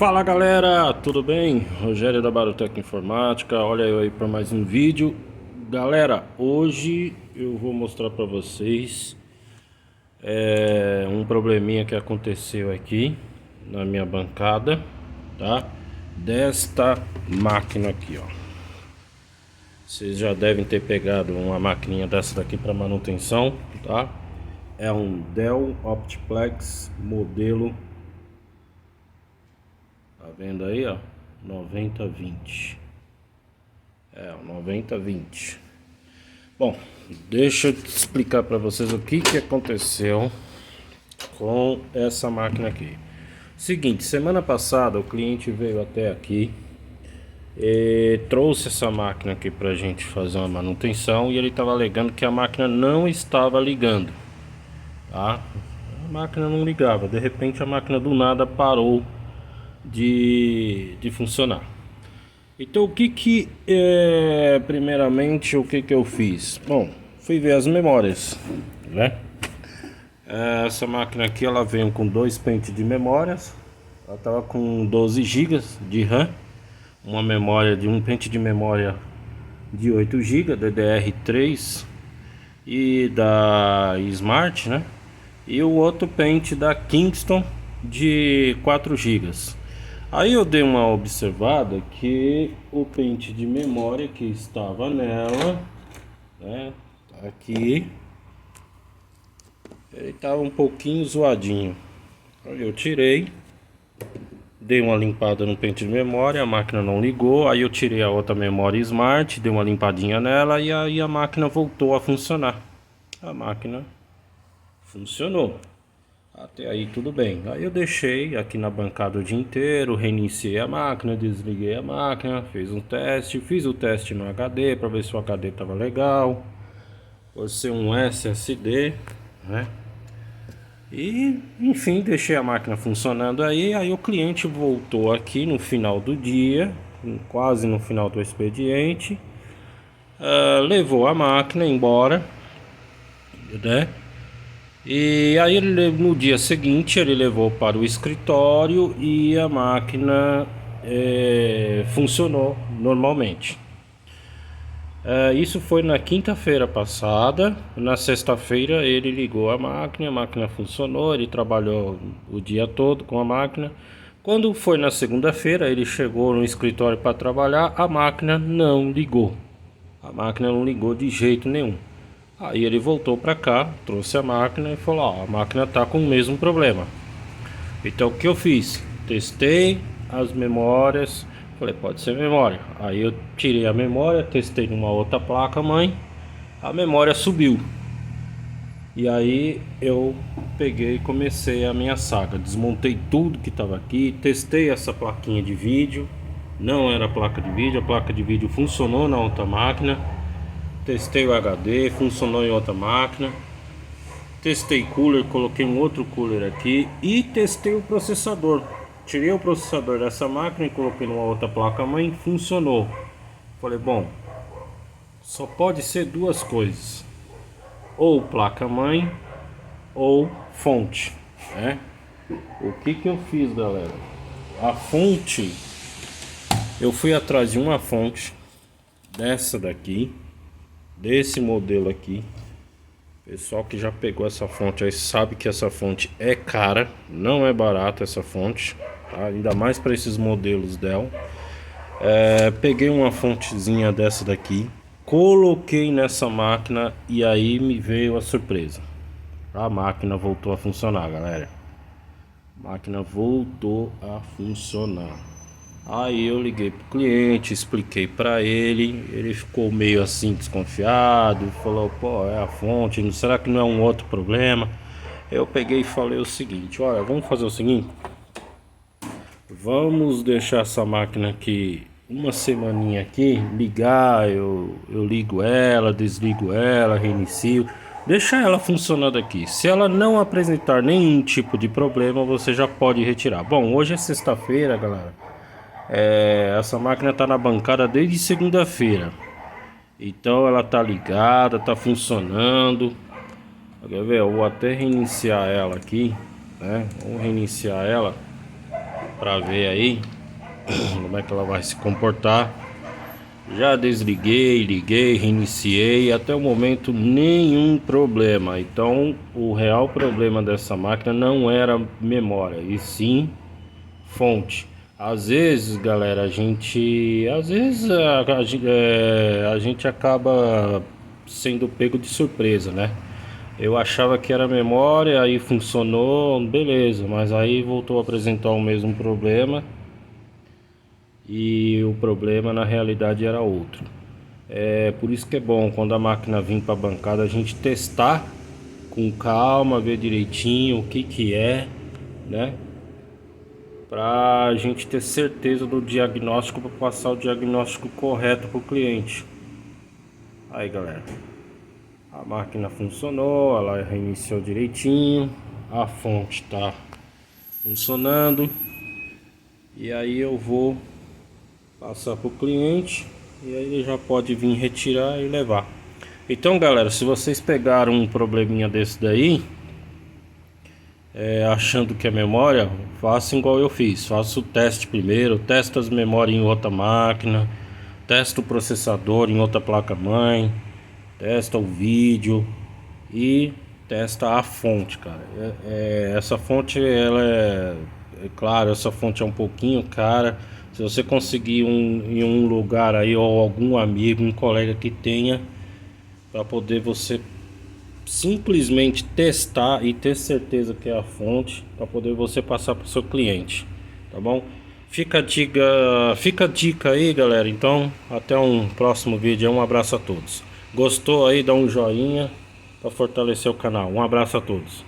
Fala galera, tudo bem? Rogério da Barotec Informática, olha eu aí para mais um vídeo. Galera, hoje eu vou mostrar para vocês um probleminha que aconteceu aqui na minha bancada, tá? Desta máquina aqui, ó. Vocês já devem ter pegado uma maquininha dessa daqui para manutenção, tá? É um Dell Optiplex modelo. Tá vendo aí, ó? 9020. O 9020. Bom, deixa eu explicar para vocês o que aconteceu com essa máquina aqui. Seguinte, semana passada o cliente veio até aqui e trouxe essa máquina aqui pra gente fazer uma manutenção e ele estava alegando que a máquina não estava ligando, tá? A máquina não ligava, de repente a máquina do nada parou de funcionar. Então primeiramente o que eu fiz? Bom, fui ver as memórias, né? Essa máquina aqui ela veio com dois pentes de memórias. Ela tava com 12 GB de RAM, uma memória de um pente de memória de 8 GB DDR3 e da Smart, né? E o outro pente da Kingston de 4 GB. Aí eu dei uma observada que o pente de memória que estava nela, né, tá aqui, ele estava um pouquinho zoadinho. Aí eu tirei, dei uma limpada no pente de memória, a máquina não ligou. Aí eu tirei a outra memória Smart, dei uma limpadinha nela e aí a máquina voltou a funcionar. A máquina funcionou. Até aí tudo bem. Aí eu deixei aqui na bancada o dia inteiro, reiniciei a máquina, desliguei a máquina, fiz o teste no HD para ver se o HD estava legal. Pode ser um SSD, né? E enfim, deixei a máquina funcionando aí o cliente voltou aqui no final do dia, quase no final do expediente, levou a máquina embora, né? E aí no dia seguinte ele levou para o escritório e a máquina funcionou normalmente. Isso foi na quinta-feira passada. Na sexta-feira ele ligou a máquina funcionou, ele trabalhou o dia todo com a máquina. Quando foi na segunda-feira ele chegou no escritório para trabalhar, a máquina não ligou. A máquina não ligou de jeito nenhum. Aí ele voltou para cá, trouxe a máquina e falou: ó, a máquina tá com o mesmo problema. Então o que eu fiz? Testei as memórias, falei, pode ser memória. Aí eu tirei a memória, testei numa outra placa mãe, a memória subiu. E aí eu peguei e comecei a minha saga, desmontei tudo que estava aqui, testei essa plaquinha de vídeo, não era placa de vídeo, a placa de vídeo funcionou na outra máquina. Testei o HD, funcionou em outra máquina. Testei cooler, coloquei um outro cooler aqui e testei o processador. Tirei o processador dessa máquina e coloquei numa outra placa mãe, funcionou. Falei, bom, só pode ser duas coisas: ou placa mãe ou fonte, né? O que eu fiz, galera? A fonte, eu fui atrás de uma fonte dessa daqui, desse modelo aqui. Pessoal que já pegou essa fonte aí sabe que essa fonte é cara, não é barata essa fonte, tá? Ainda mais para esses modelos Dell. Peguei uma fontezinha dessa daqui, coloquei nessa máquina e aí me veio a surpresa. A máquina voltou a funcionar, galera. A máquina voltou a funcionar. Aí eu liguei pro cliente, expliquei pra ele, ele ficou meio assim desconfiado, falou, pô, é a fonte, será que não é um outro problema? Eu peguei e falei o seguinte, olha, vamos fazer o seguinte, vamos deixar essa máquina aqui uma semaninha aqui, ligar, eu ligo ela, desligo ela, reinicio, deixa ela funcionando aqui. Se ela não apresentar nenhum tipo de problema, você já pode retirar. Bom, hoje é sexta-feira, galera. Essa máquina tá na bancada desde segunda-feira. Então ela tá ligada, tá funcionando. Quer ver? Eu vou até reiniciar ela aqui, né? Vamos reiniciar ela. para ver aí como é que ela vai se comportar. Já desliguei, liguei, reiniciei, até o momento nenhum problema. Então o real problema dessa máquina não era memória, e sim fonte. Às vezes, galera, a gente acaba sendo pego de surpresa, né? Eu achava que era memória, aí funcionou, beleza, mas aí voltou a apresentar o mesmo problema e o problema na realidade era outro. É por isso que é bom quando a máquina vir para a bancada a gente testar com calma, ver direitinho o que que é, né? Para a gente ter certeza do diagnóstico, para passar o diagnóstico correto para o cliente. Aí, galera, a máquina funcionou, ela reiniciou direitinho, a fonte está funcionando, e aí eu vou passar para o cliente e aí ele já pode vir retirar e levar. Então, galera, se vocês pegaram um probleminha desse daí, achando que é memória, faça igual eu fiz. Faça o teste primeiro, testa as memórias em outra máquina, testa o processador em outra placa-mãe, testa o vídeo e testa a fonte, cara. Essa fonte, é claro, essa fonte é um pouquinho cara. Se você conseguir em um lugar aí, ou algum amigo, um colega que tenha, para poder você simplesmente testar e ter certeza que é a fonte, para poder você passar para o seu cliente, tá bom? Fica a dica aí, galera. Então, até um próximo vídeo. Um abraço a todos. Gostou aí? Dá um joinha para fortalecer o canal. Um abraço a todos.